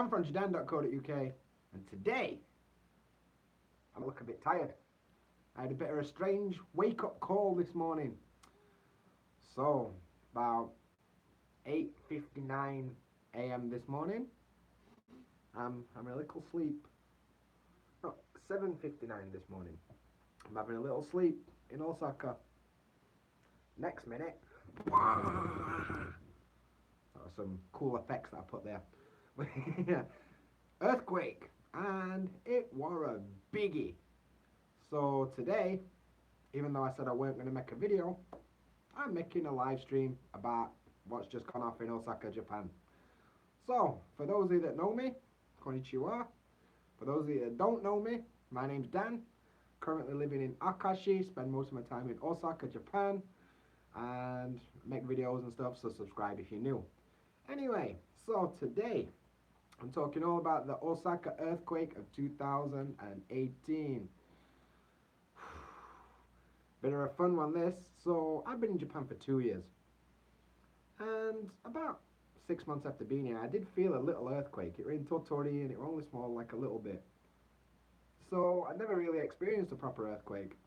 JaDan from JaDan.co.uk, and today I'm a little bit tired. I had a bit of a strange wake-up call this morning. So, about 8:59 a.m. this morning, I'm having a little sleep. No, 7:59 this morning. I'm having a little sleep in Osaka. Next minute, that was some cool effects that I put there. Earthquake, and it was a biggie. So today, even though I said I weren't going to make a video, I'm making a live stream about what's just gone off in Osaka, Japan. So, for those of you that know me, konnichiwa. For those of you that don't know me, my name's Dan. Currently living in Akashi, spend most of my time in Osaka, Japan, and make videos and stuff, so subscribe if you're new. Anyway, so today, I'm talking all about the Osaka earthquake of 2018. Bit of a fun one this. So I've been in Japan for 2 years, and about 6 months after being here, I did feel a little earthquake. It was in Totori and it was only small, like a little bit. So I never really experienced a proper earthquake.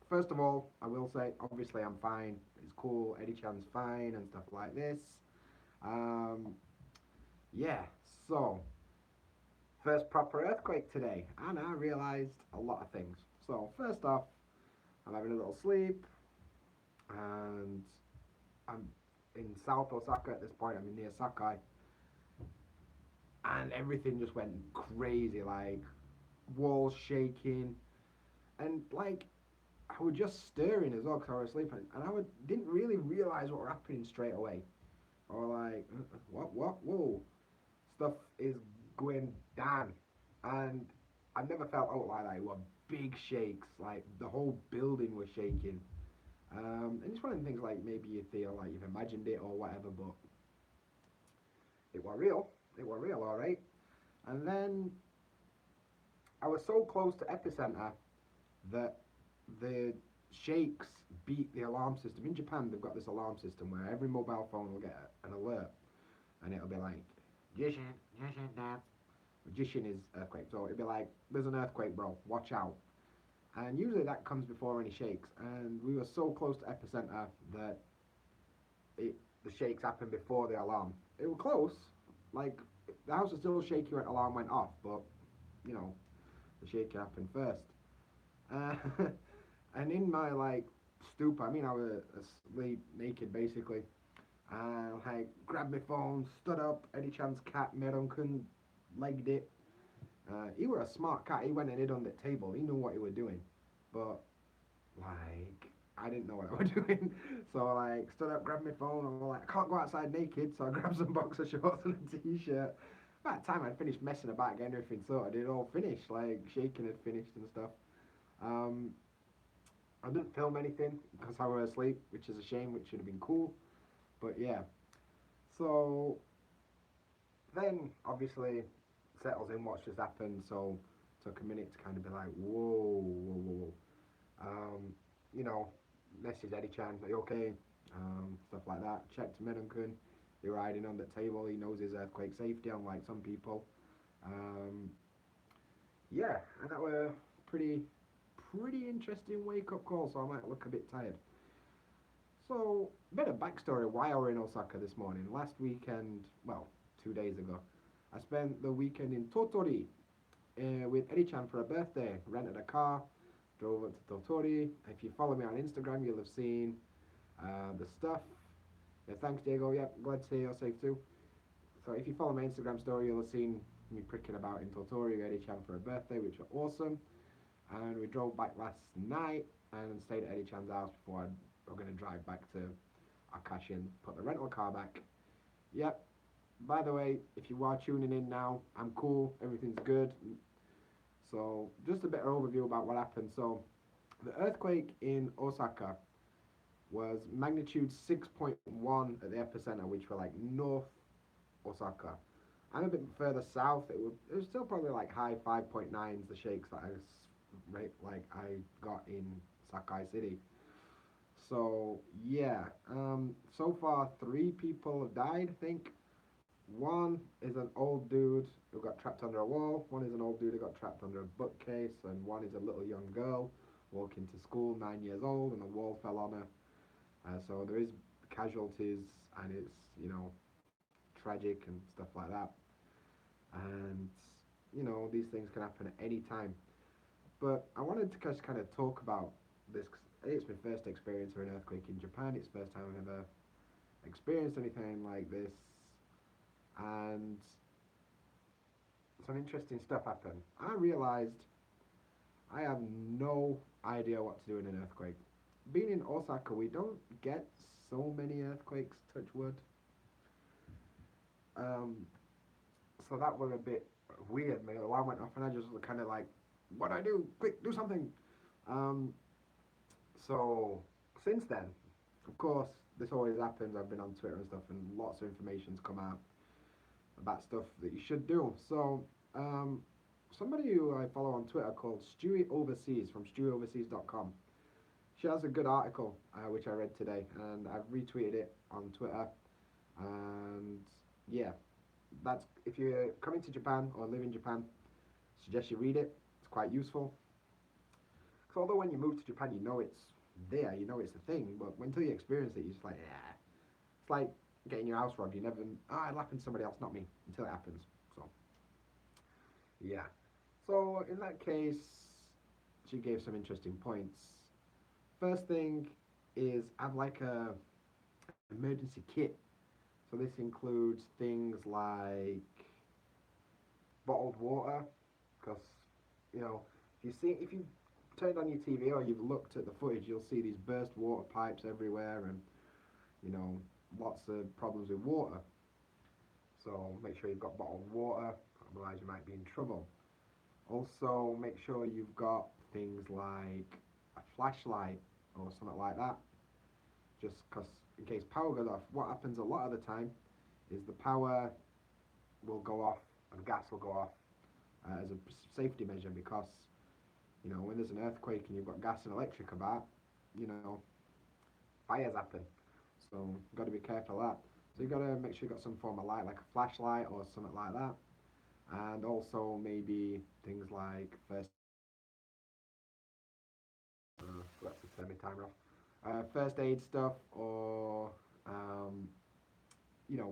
First of all, I will say, obviously I'm fine. It's cool. Eddie-chan's fine and stuff like this. Yeah. So first proper earthquake today, and I realised a lot of things. So first off, I'm having a little sleep, and I'm in South Osaka at this point. I'm near Sakai, and everything just went crazy, like walls shaking, and like I was just stirring as well because I was sleeping, and didn't really realise what was happening straight away, or like whoa, stuff is going down, and I've never felt out like that. It was big shakes, like the whole building was shaking. And it's one of the things like maybe you feel like you've imagined it or whatever, but it was real. It was real, alright. And then I was so close to epicenter that the shakes beat the alarm system. In Japan, they've got this alarm system where every mobile phone will get an alert, and it'll be like, Jishin, Dad. Jishin is earthquake, so it'd be like, there's an earthquake, bro, watch out. And usually that comes before any shakes, and we were so close to epicenter that the shakes happened before the alarm. It was close, like the house was still shaky when the alarm went off, but you know, the shaking happened first. And in my like stupor, I mean I was asleep naked basically, and I grabbed my phone, stood up. Eddie-chan's cat Meron-kun legged it. He were a smart cat. He went and hid on the table. He knew what he was doing, but like I didn't know what I was doing. So I like stood up, grabbed my phone, and was like, I can't go outside naked. So I grabbed some boxer shorts and a t-shirt. By the time I'd finished messing about, getting everything sorted, it all finished. Like shaking had finished and stuff. I didn't film anything because I was asleep, which is a shame. Which should have been cool, but yeah. So then obviously settles in what's just happened, so took a minute to kind of be like, whoa. You know, message Eddie-chan, are you okay? Stuff like that. Checked Meron-kun, he was hiding on the table, he knows his earthquake safety, unlike some people. Yeah, and that were pretty interesting wake-up call, so I might look a bit tired. So, a bit of backstory why I were in Osaka this morning. Last weekend, well, 2 days ago, I spent the weekend in Totori with Eddie-chan for a birthday. Rented a car, drove up to Totori. If you follow me on Instagram, you'll have seen the stuff. Yeah, thanks, Diego. Yeah, glad to see you're safe too. So if you follow my Instagram story, you'll have seen me pricking about in Totori with Eddie-chan for a birthday, which was awesome. And we drove back last night and stayed at Eddie-chan's house before we're going to drive back to Akashi and put the rental car back. Yep. By the way, if you are tuning in now, I'm cool, everything's good. So, just a bit of overview about what happened. So, the earthquake in Osaka was magnitude 6.1 at the epicenter, which were like North Osaka. And a bit further south, it was still probably like high 5.9s, the shakes that I got in Sakai City. So, yeah, so far 3 people have died, I think. One is an old dude who got trapped under a wall. One is an old dude who got trapped under a bookcase, and one is a little young girl walking to school, 9 years old, and a wall fell on her. So there is casualties, and it's tragic and stuff like that. And these things can happen at any time. But I wanted to just kind of talk about this. 'Cause it's my first experience of an earthquake in Japan. It's the first time I've ever experienced anything like this, and some interesting stuff happened. I realized I have no idea what to do in an earthquake. Being in Osaka, we don't get so many earthquakes, touch wood. Um, so that was a bit weird. My alarm went off, and I just was kind of like, "What do I do? Quick, do something!" Um, so since then, of course, this always happens. I've been on Twitter and stuff, and lots of information's come out about stuff that you should do. So somebody who I follow on Twitter called Stewie Overseas from stewieoverseas.com. She has a good article which I read today, and I've retweeted it on Twitter. And yeah, that's if you're coming to Japan or live in Japan, I suggest you read it. It's quite useful. Because although when you move to Japan, you know it's there, you know it's a thing, but until you experience it, you're just like, yeah. It's like getting your house robbed. You never, it'll happen to somebody else, not me, until it happens. So yeah. So in that case, she gave some interesting points. First thing is have like a emergency kit. So this includes things like bottled water, because if you turned on your TV or you've looked at the footage, you'll see these burst water pipes everywhere, and you know lots of problems with water. So make sure you've got bottled water, otherwise you might be in trouble. Also, make sure you've got things like a flashlight or something like that, just because in case power goes off. What happens a lot of the time is the power will go off and gas will go off as a safety measure, because when there's an earthquake and you've got gas and electric about, you know fires happen. So you've got to be careful of that. So you've got to make sure you've got some form of light, like a flashlight or something like that, and also maybe things like forgot to turn my timer off. First aid stuff, or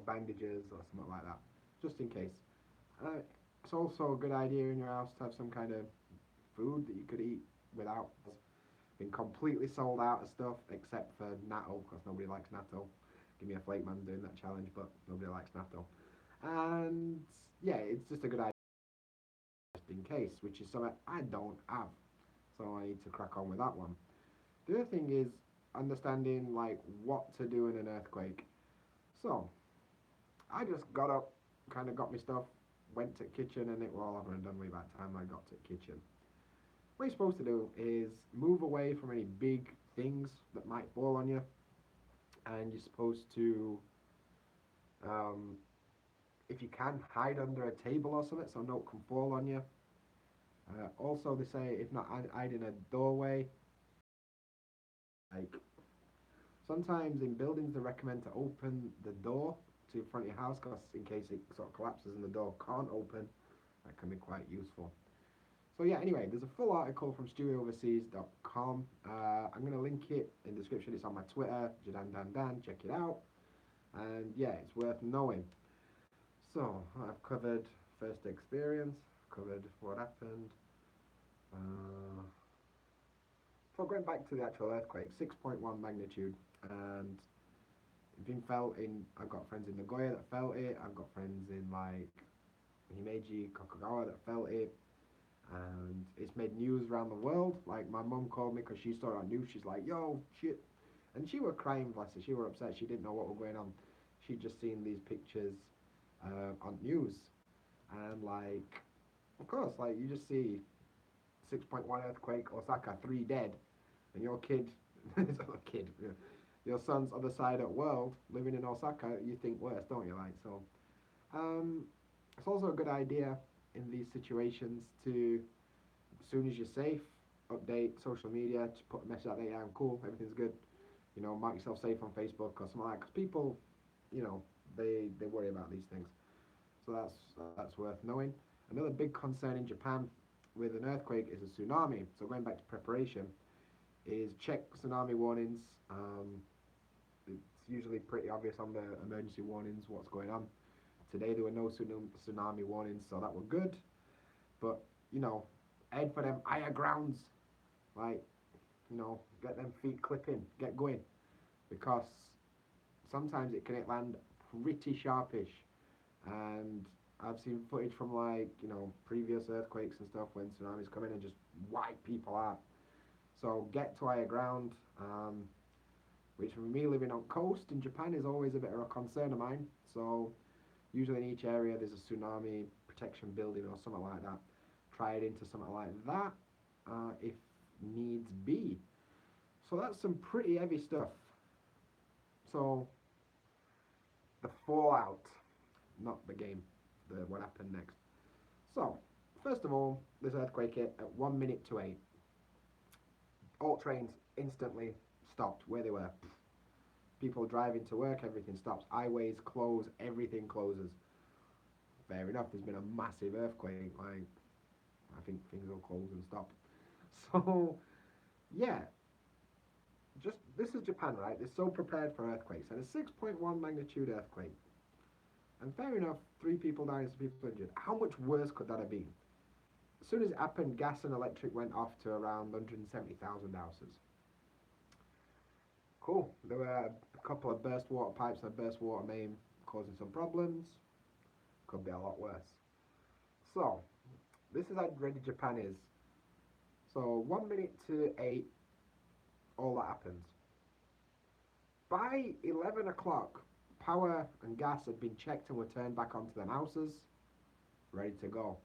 bandages or something like that, just in case. It's also a good idea in your house to have some kind of food that you could eat without being completely sold out of stuff, except for natto, because nobody likes natto. Give me a flake man doing that challenge, but nobody likes natto. And yeah, it's just a good idea just in case, which is something I don't have. So I need to crack on with that one. The other thing is understanding like what to do in an earthquake. So I just got up, kind of got my stuff, went to the kitchen, and it was all over and done with by the time I got to the kitchen. What you're supposed to do is move away from any big things that might fall on you, and you're supposed to, um, if you can, hide under a table or something so no can fall on you. Also, they say if not hide in a doorway, like sometimes in buildings they recommend to open the door to the front of your house, because in case it sort of collapses and the door can't open, that can be quite useful. So yeah, anyway, there's a full article from stewieoverseas.com. I'm going to link it in the description. It's on my Twitter, JaDan. Check it out. And yeah, it's worth knowing. So I've covered first experience, covered what happened. So going back to the actual earthquake, 6.1 magnitude, and it's been felt in. I've got friends in Nagoya that felt it. I've got friends in like Himeji, Kokagawa that felt it, and it's made news around the world. Like my mum called me because she saw it on news. She's like, "Yo, shit," and she was crying, bless her. She was upset. She didn't know what was going on. She'd just seen these pictures on news, and like, of course, like you just see 6.1 earthquake, Osaka, 3 dead, and your kid, kid, your son's other side of the world, living in Osaka, you think worse, don't you? Like so, um, it's also a good idea in these situations to, as soon as you're safe, update social media to put a message out there. Yeah, I'm cool, everything's good. Mark yourself safe on Facebook or something like that. Because people, you know, they worry about these things. So that's worth knowing. Another big concern in Japan with an earthquake is a tsunami. So going back to preparation, is check tsunami warnings. It's usually pretty obvious on the emergency warnings what's going on. Today there were no tsunami warnings, so that were good. But you know, head for them higher grounds, like get them feet clipping, get going, because sometimes it can land pretty sharpish, and I've seen footage from previous earthquakes and stuff when tsunamis come in and just wipe people out. So get to higher ground, which for me living on coast in Japan is always a bit of a concern of mine. So usually in each area there's a tsunami protection building or something like that. Try it into something like that if needs be. So that's some pretty heavy stuff. So the fallout, not the game, what happened next. So first of all, this earthquake hit at 1 minute to 8. All trains instantly stopped where they were. People driving to work, everything stops. Highways close, everything closes. Fair enough, there's been a massive earthquake. I think things will close and stop. So, yeah. This is Japan, right? They're so prepared for earthquakes. And a 6.1 magnitude earthquake. And fair enough, 3 people died, some people injured. How much worse could that have been? As soon as it happened, gas and electric went off to around 170,000 houses. Cool. There were a couple of burst water pipes and a burst water main causing some problems. Could be a lot worse. So, this is how ready Japan is. So, 1 minute to 8, all that happens. By 11 o'clock, power and gas had been checked and were turned back onto their houses, ready to go.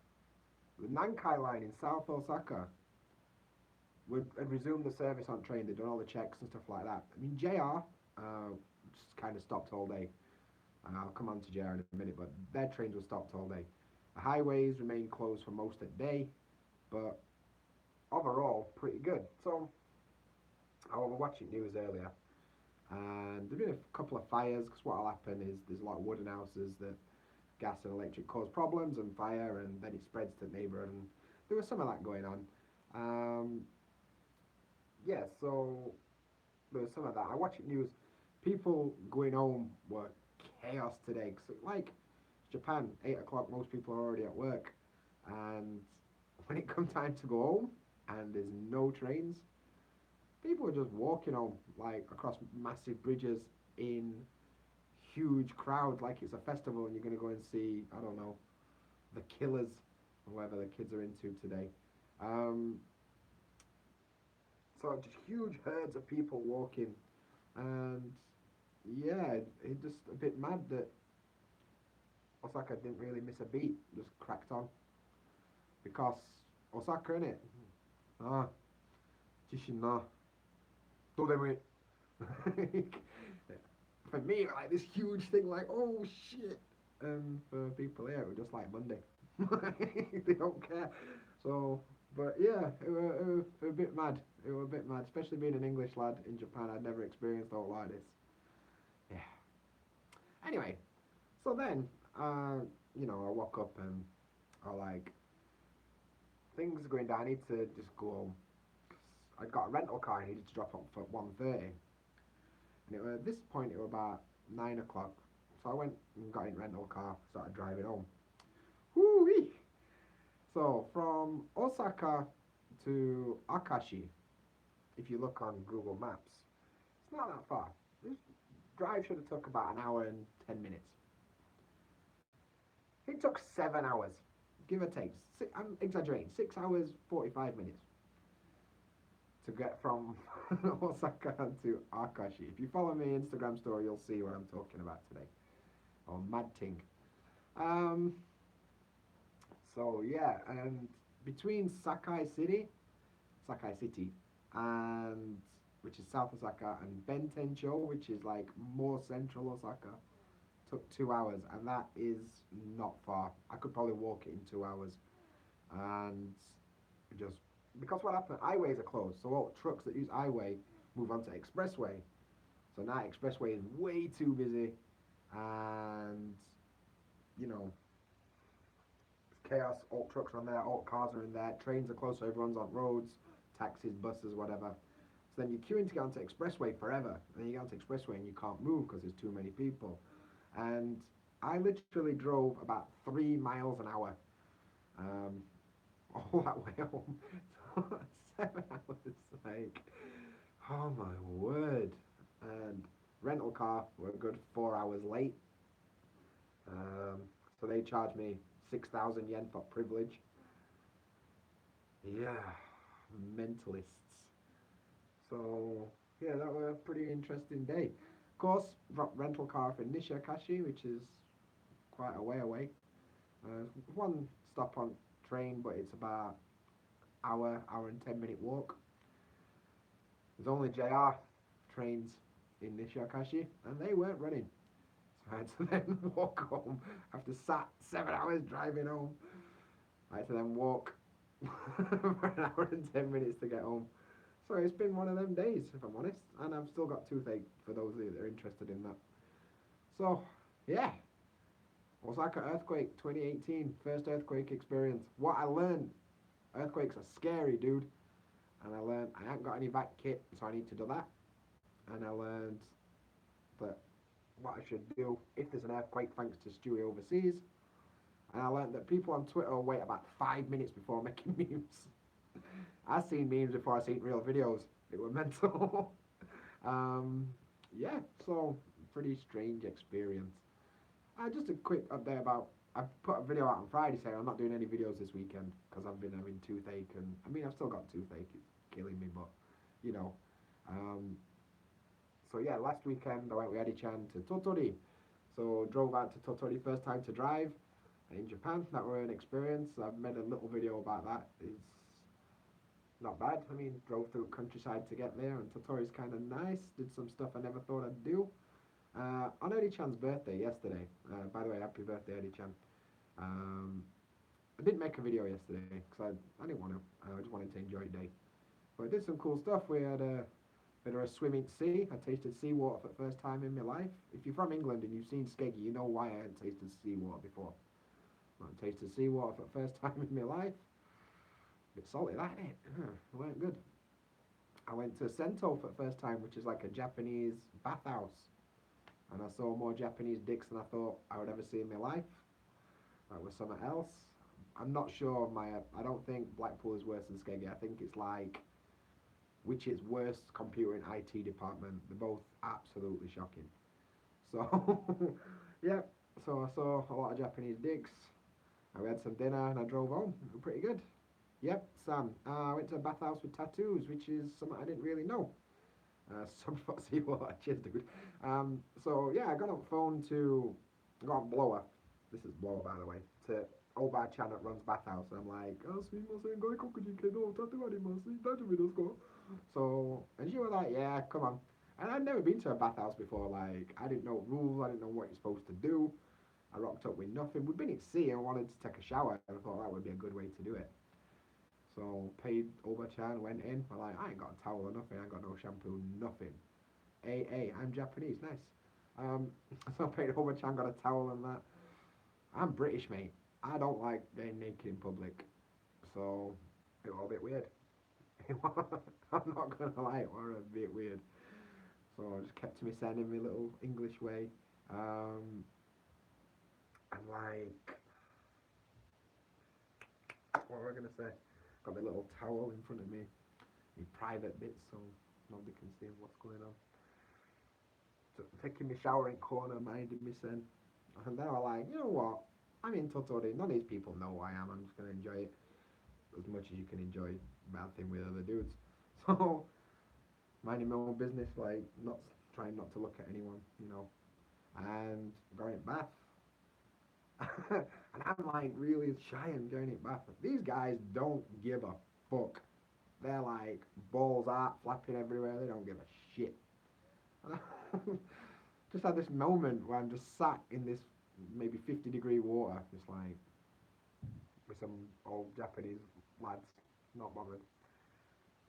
The Nankai line in South Osaka had resumed the service on train. They'd done all the checks and stuff like that. I mean, JR just kind of stopped all day. And I'll come on to JR in a minute, but their trains were stopped all day. The highways remained closed for most of the day, but overall, pretty good. So, I was watching news earlier, and there've been a couple of fires, because what'll happen is there's a lot of wooden houses that gas and electric cause problems and fire, and then it spreads to the neighbourhood, and there was some of that going on. Yeah, so there was some of that. I watched news. People going home were chaos today. Cause Japan, 8 o'clock, most people are already at work. And when it comes time to go home and there's no trains, people are just walking home, across massive bridges in huge crowds, like it's a festival and you're going to go and see, I don't know, the Killers, or whatever the kids are into today. So just huge herds of people walking, and yeah, it just a bit mad that Osaka didn't really miss a beat, just cracked on, because Osaka, innit? Ah, Jishin na, dodemu. For me, this huge thing, oh shit, and for people here, it was just like Monday. They don't care. So, but yeah, it was a bit mad. It was a bit mad, especially being an English lad in Japan. I'd never experienced all like this. Yeah. Anyway, so then, I woke up and things are going down. I need to just go home. I got a rental car. I needed to drop off at 1:30. And at this point, it was about 9 o'clock. So I went and got in rental car, started driving home. Whoo-wee! So from Osaka to Akashi, if you look on Google Maps, it's not that far. This drive should have took about an hour and 10 minutes. It took 7 hours, give or take. I'm exaggerating, 6 hours, 45 minutes to get from Osaka to Akashi. If you follow me Instagram story, you'll see what I'm talking about today. Or Mad Ting. So yeah, and between Sakai City, and which is South Osaka, and Bentencho, which is more central Osaka, took 2 hours, and that is not far. I could probably walk it in 2 hours, and just because what happened, highways are closed, so all trucks that use highway move on to expressway. So now expressway is way too busy, and chaos. All trucks are on there, all cars are in there, trains are close, so everyone's on roads, taxis, buses, whatever. So then you're queuing to get onto expressway forever, and then you get onto expressway and you can't move because there's too many people. And I literally drove about 3 miles an hour, um, all that way home. So 7 hours, like, oh my word. And rental car were a good 4 hours late. Um, so they charged me 6,000 yen for privilege. Yeah, mentalists. So yeah, that was a pretty interesting day. Of course, dropped rental car for Nishikashi, which is quite a way away. One stop on train, but it's about hour and 10 minute walk. There's only JR trains in Nishikashi, and they weren't running. So I had to then walk home after sat 7 hours driving home. I had to then walk for an hour and 10 minutes to get home. So it's been one of them days, if I'm honest, and I've still got toothache for those that are interested in that. So yeah, Osaka earthquake 2018, first earthquake experience. What I learned, earthquakes are scary, dude. And I learned I ain't got any vac kit, so I need to do that. And I learned that what I should do if there's an earthquake, thanks to Stewie Overseas. And I learned that people on Twitter wait about 5 minutes before making memes. I've seen memes before I've seen real videos. They were mental. um, yeah, so pretty strange experience. Just a quick update about. I put a video out on Friday saying I'm not doing any videos this weekend because I've been having toothache, and I mean I've still got toothache. It's killing me, but you know. Um, so yeah, last weekend I went with Eddie-chan to Totori. So drove out to Totori, first time to drive in Japan. That were an experience. I've made a little video about that. It's not bad. I mean, drove through countryside to get there, and Totori's kind of nice. Did some stuff I never thought I'd do. On Eddie-chan's birthday yesterday, by the way, happy birthday, Eddie-chan. Um, I didn't make a video yesterday because I didn't want to. I just wanted to enjoy the day. But I did some cool stuff. We had a bit of a swim in sea. I tasted seawater for the first time in my life. If you're from England and you've seen Skeggy, you know why I hadn't tasted seawater before. I tasted seawater for the first time in my life. A bit salty, that ain't it? It weren't good. I went to Sento for the first time, which is like a Japanese bathhouse. And I saw more Japanese dicks than I thought I would ever see in my life. That was something else. I'm not sure. I don't think Blackpool is worse than Skeggy. I think it's like which is worst computer and IT department. They're both absolutely shocking. So yeah. So I saw a lot of Japanese dicks. I had some dinner and I drove home. Pretty good. Yep, Sam. I went to a bathhouse with tattoos, which is something I didn't really know. Cheers, dude. So yeah, I got on phone to, I got on Blower. This is Blower, by the way. To Oba-chan that runs bathhouse. And I'm like, oh, so, and she was like, yeah, come on. And I'd never been to a bathhouse before. Like, I didn't know rules. I didn't know what you're supposed to do. I rocked up with nothing. We'd been at sea and I wanted to take a shower. And I thought that would be a good way to do it. So paid Oba-chan, went in. I'm like, I ain't got a towel or nothing. I ain't got no shampoo, nothing. Hey, I'm Japanese, nice. So paid Oba-chan, got a towel and that. I'm British, mate. I don't like getting naked in public. So it was a bit weird. I'm not gonna lie, it was a bit weird. So I just kept to myself in my little English way. And like, what was I gonna say? Got my little towel in front of me, my private bits, so nobody can see what's going on. So taking my shower in corner, minding me sen. And then I was like, you know what? I'm in Totori. None of these people know who I am. I'm just gonna enjoy it as much as you can enjoy bad thing with other dudes. So minding my own business, like not trying not to look at anyone, you know. And going bath. And I'm like really shy and going in bath. These guys don't give a fuck. They're like balls out flapping everywhere. They don't give a shit. Just had this moment where I'm just sat in this maybe 50-degree water, just like with some old Japanese lads, not bothered.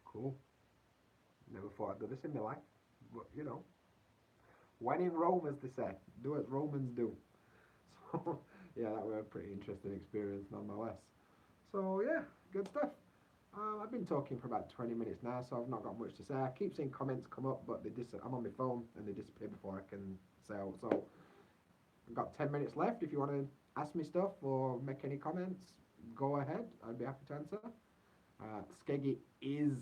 Cool. Never thought I'd do this in my life, but you know, when in Rome, as they say, do as Romans do. So Yeah, that was a pretty interesting experience nonetheless. So yeah, good stuff. I've been talking for about 20 minutes now, so I've not got much to say. I keep seeing comments come up, but I'm on my phone and they disappear before I can say out. So I've got 10 minutes left. If you want to ask me stuff or make any comments, go ahead. I'd be happy to answer. Skeggy is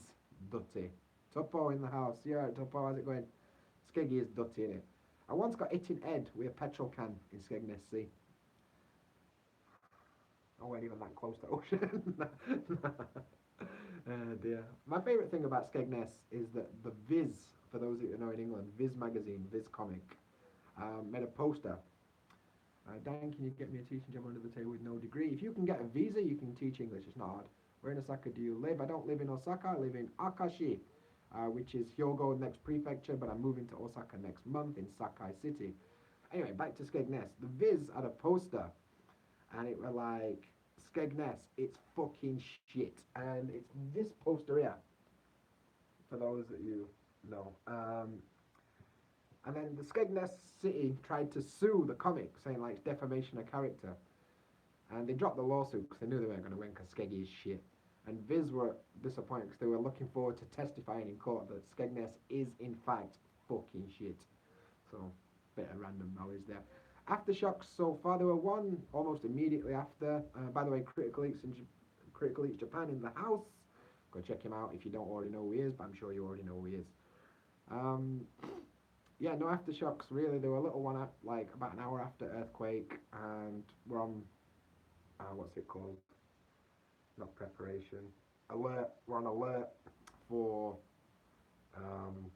dirty. Topo in the house. Yeah, Topo, how's it going? Skeggy is dirty, innit? I once got hit in head with a petrol can in Skegness Sea. I wasn't even that close to ocean. Dear. My favourite thing about Skegness is that the Viz, for those of you who know in England, Viz magazine, Viz comic, made a poster. Dan, can you get me a teaching job under the table with no degree? If you can get a visa, you can teach English. It's not hard. Where in Osaka do you live? I don't live in Osaka. I live in Akashi, which is Hyogo next prefecture, but I'm moving to Osaka next month in Sakai City. Anyway, back to Skegness. The Viz had a poster, and it were like, Skegness, it's fucking shit. And it's this poster here, for those that you know. And then the Skegness City tried to sue the comic, saying like it's defamation of character. And they dropped the lawsuit because they knew they weren't going to win because Skeggy is shit. And Viz were disappointed because they were looking forward to testifying in court that Skegness is in fact fucking shit. So, bit of random knowledge there. Aftershocks so far, there were one almost immediately after. By the way, Critical Eats Japan in the house. Go check him out if you don't already know who he is, but I'm sure you already know who he is. Um, yeah, no aftershocks really. There were a little one at like about an hour after earthquake, and we're on what's it called? Not preparation. Alert. We're on alert for um,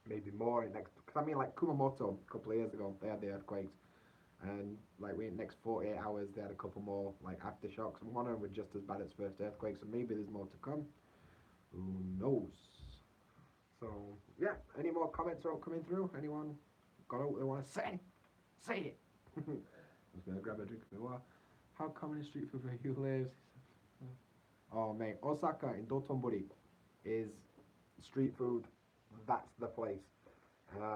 maybe more next. Because I mean, like Kumamoto a couple of years ago, they had the earthquakes, and like we next 48 hours they had a couple more like aftershocks, and one of them was just as bad as first earthquake. So maybe there's more to come. Who knows? So yeah, any more comments are coming through? Anyone got out they want to say? Say it. I'm just gonna grab a drink of water. How common is street food where you live? Oh mate, Osaka in Dotonbori is street food. That's the place.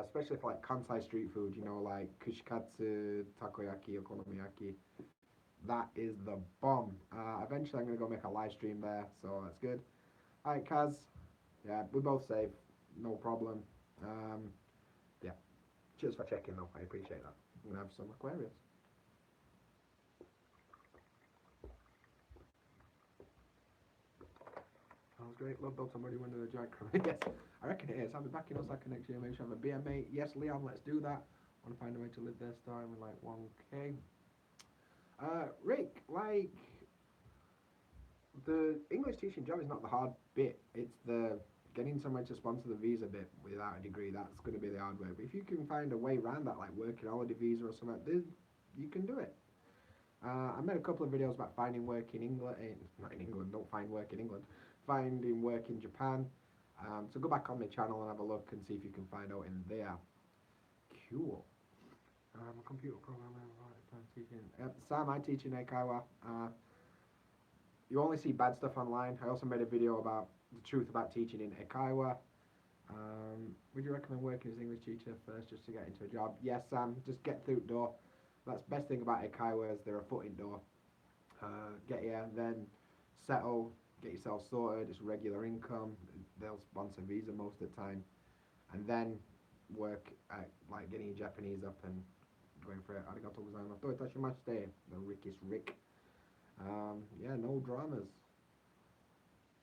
Especially for like Kansai street food, you know, like kushikatsu, takoyaki, okonomiyaki. That is the bomb. Eventually, I'm gonna go make a live stream there, so that's good. All right, Kaz. Yeah, we're both safe. No problem. Yeah. Cheers for checking though. I appreciate that. I'm gonna have some Aquarius. That was great. Love built somebody window the giant crowd. Yes, I reckon it is. I'll be back in Osaka next year. Make sure I have a beer, mate. Yes, Leon, let's do that. I want to find a way to live there starting with like 1k. Rick, like the English teaching job is not the hard bit. It's the getting somewhere to sponsor the visa bit without a degree. That's going to be the hard way. But if you can find a way around that, like working holiday visa or something, you can do it. I made a couple of videos about finding work in England, not in England, don't find work in England, finding work in Japan. So go back on my channel and have a look and see if you can find out in there. Cool. I'm a computer programmer. I'm teaching. Sam, I teach in Eikaiwa. You only see bad stuff online. I also made a video about the truth about teaching in Eikaiwa. Would you recommend working as an English teacher first just to get into a job? Yes, Sam, just get through the door. That's the best thing about Eikaiwa is they're a foot in door. Get here, then settle, get yourself sorted, it's regular income. They'll sponsor visa most of the time. And then work at like getting your Japanese up and going for it. Arigatou gozaimasu. Dou itashimashite. The Rickiest Rick. Yeah, no dramas.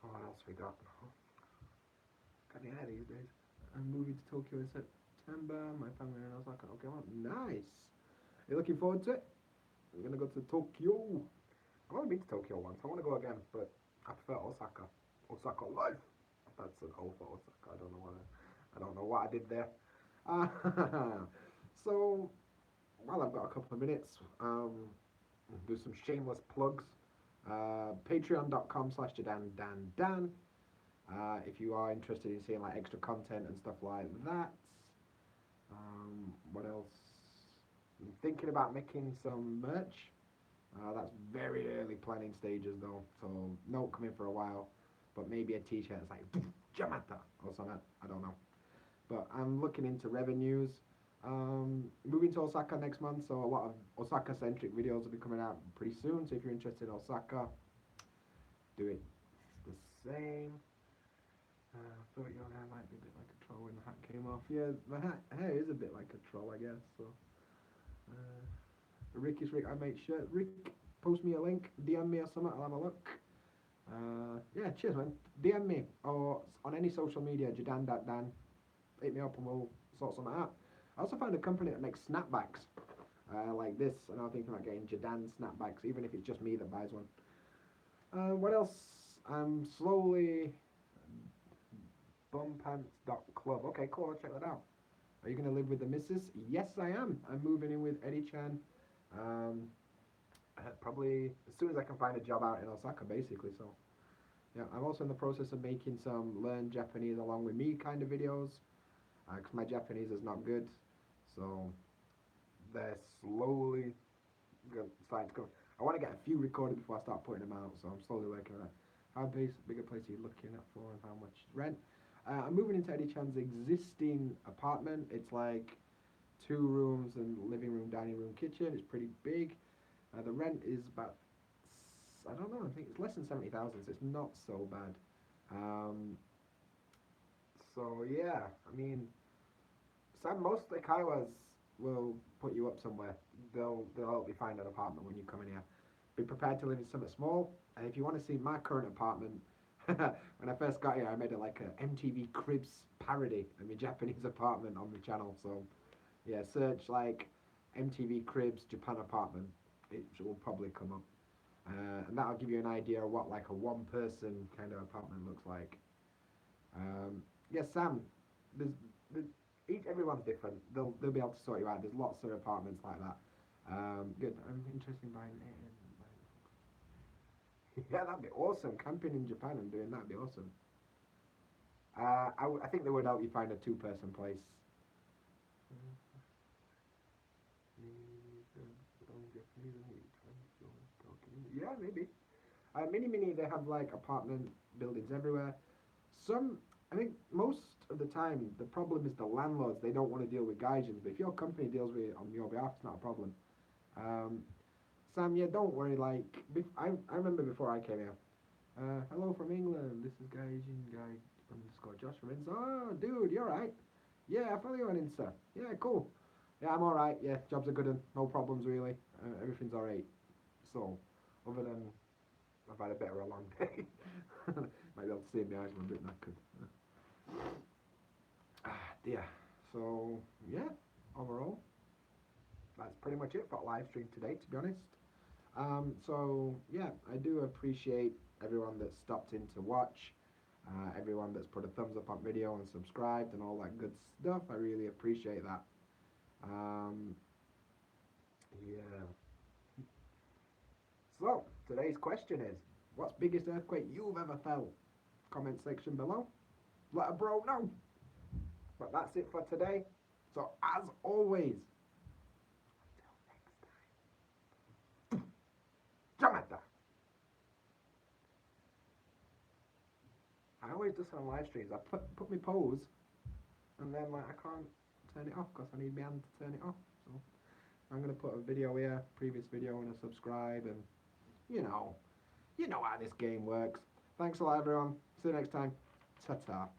Oh, what else we got? Got any these days? I'm moving to Tokyo in September. My family in Osaka. Okay, well, nice. Are you looking forward to it? I'm gonna go to Tokyo. I've only been to Tokyo once. I want to go again, but I prefer Osaka. Osaka life. That's an O for Osaka. I don't know what I did there. So, well, I've got a couple of minutes. Do some shameless plugs. Patreon.com/JaDan. If you are interested in seeing like extra content and stuff like that. What else? I'm thinking about making some merch. That's very early planning stages though, so no coming for a while. But maybe a t-shirt that's like Jamata or something. I don't know. But I'm looking into revenues. Moving to Osaka next month, so a lot of Osaka-centric videos will be coming out pretty soon. So if you're interested in Osaka, do it the same. Thought your hair might be a bit like a troll when the hat came off. Yeah, the hair is a bit like a troll, I guess. So, Rick is Rick. I make sure. Rick, post me a link, DM me or something. I'll have a look. Yeah, cheers, man. DM me or on any social media, JaDan. Hit me up and we'll sort something out. I also found a company that makes snapbacks like this, and I'm thinking about getting JaDan snapbacks, even if it's just me that buys one. What else? I'm slowly bumpants.club. Okay, cool. I'll check that out. Are you going to live with the missus? Yes, I am. I'm moving in with Eddie Chan. Probably as soon as I can find a job out in Osaka, basically. So, yeah, I'm also in the process of making some learn Japanese along with me kind of videos because my Japanese is not good. So, they're slowly starting to come. I want to get a few recorded before I start putting them out, so I'm slowly working on that. How big a place are you looking at for and how much rent? I'm moving into Eddie Chan's existing apartment. It's like 2 rooms and living room, dining room, kitchen. It's pretty big. The rent is about, I don't know, I think it's less than 70,000, so it's not so bad. So yeah, I mean, most of the Kaiwas will put you up somewhere. They'll help you find an apartment when you come in here. Be prepared to live in something small. And if you want to see my current apartment, when I first got here, I made it like a MTV Cribs parody of my Japanese apartment on the channel. So yeah, search like MTV Cribs Japan apartment. It will probably come up. And that'll give you an idea of what like a 1-person kind of apartment looks like. Yeah, Sam, there's everyone's different. They'll be able to sort you out. There's lots of apartments like that. Good. I'm interested in buying it. Yeah, that'd be awesome. Camping in Japan and doing that'd be awesome. I think they would help you find a 2-person place. Yeah, maybe. Mini, they have like apartment buildings everywhere. Some, I think most of the time, the problem is the landlords. They don't want to deal with gaijins, but if your company deals with it on your behalf, it's not a problem. Um, Sam, yeah, don't worry. Like, I remember before I came here. Hello from England. This is Gaijin guy underscore Josh from Insta. Oh, dude, you're right. Yeah, I follow you on Insta. Yeah, cool. Yeah, I'm all right. Yeah, jobs are good and no problems really. Everything's all right. So, other than I've had a bit of a long day. Might be able to see my eyes. I'm a bit knackered. Dear. So yeah, overall, that's pretty much it for live stream today. To be honest. So yeah, I do appreciate everyone that stopped in to watch, everyone that's put a thumbs up on video and subscribed and all that good stuff. I really appreciate that. Yeah. So today's question is, what's biggest earthquake you've ever felt? Comment section below. Let a bro know. But that's it for today. So as always, Jamata. I always do this on live streams. I put my pose, and then like I can't turn it off because I need my hand to turn it off. So I'm gonna put a video here, previous video, and a subscribe, and you know how this game works. Thanks a lot, everyone. See you next time. Ta-ta.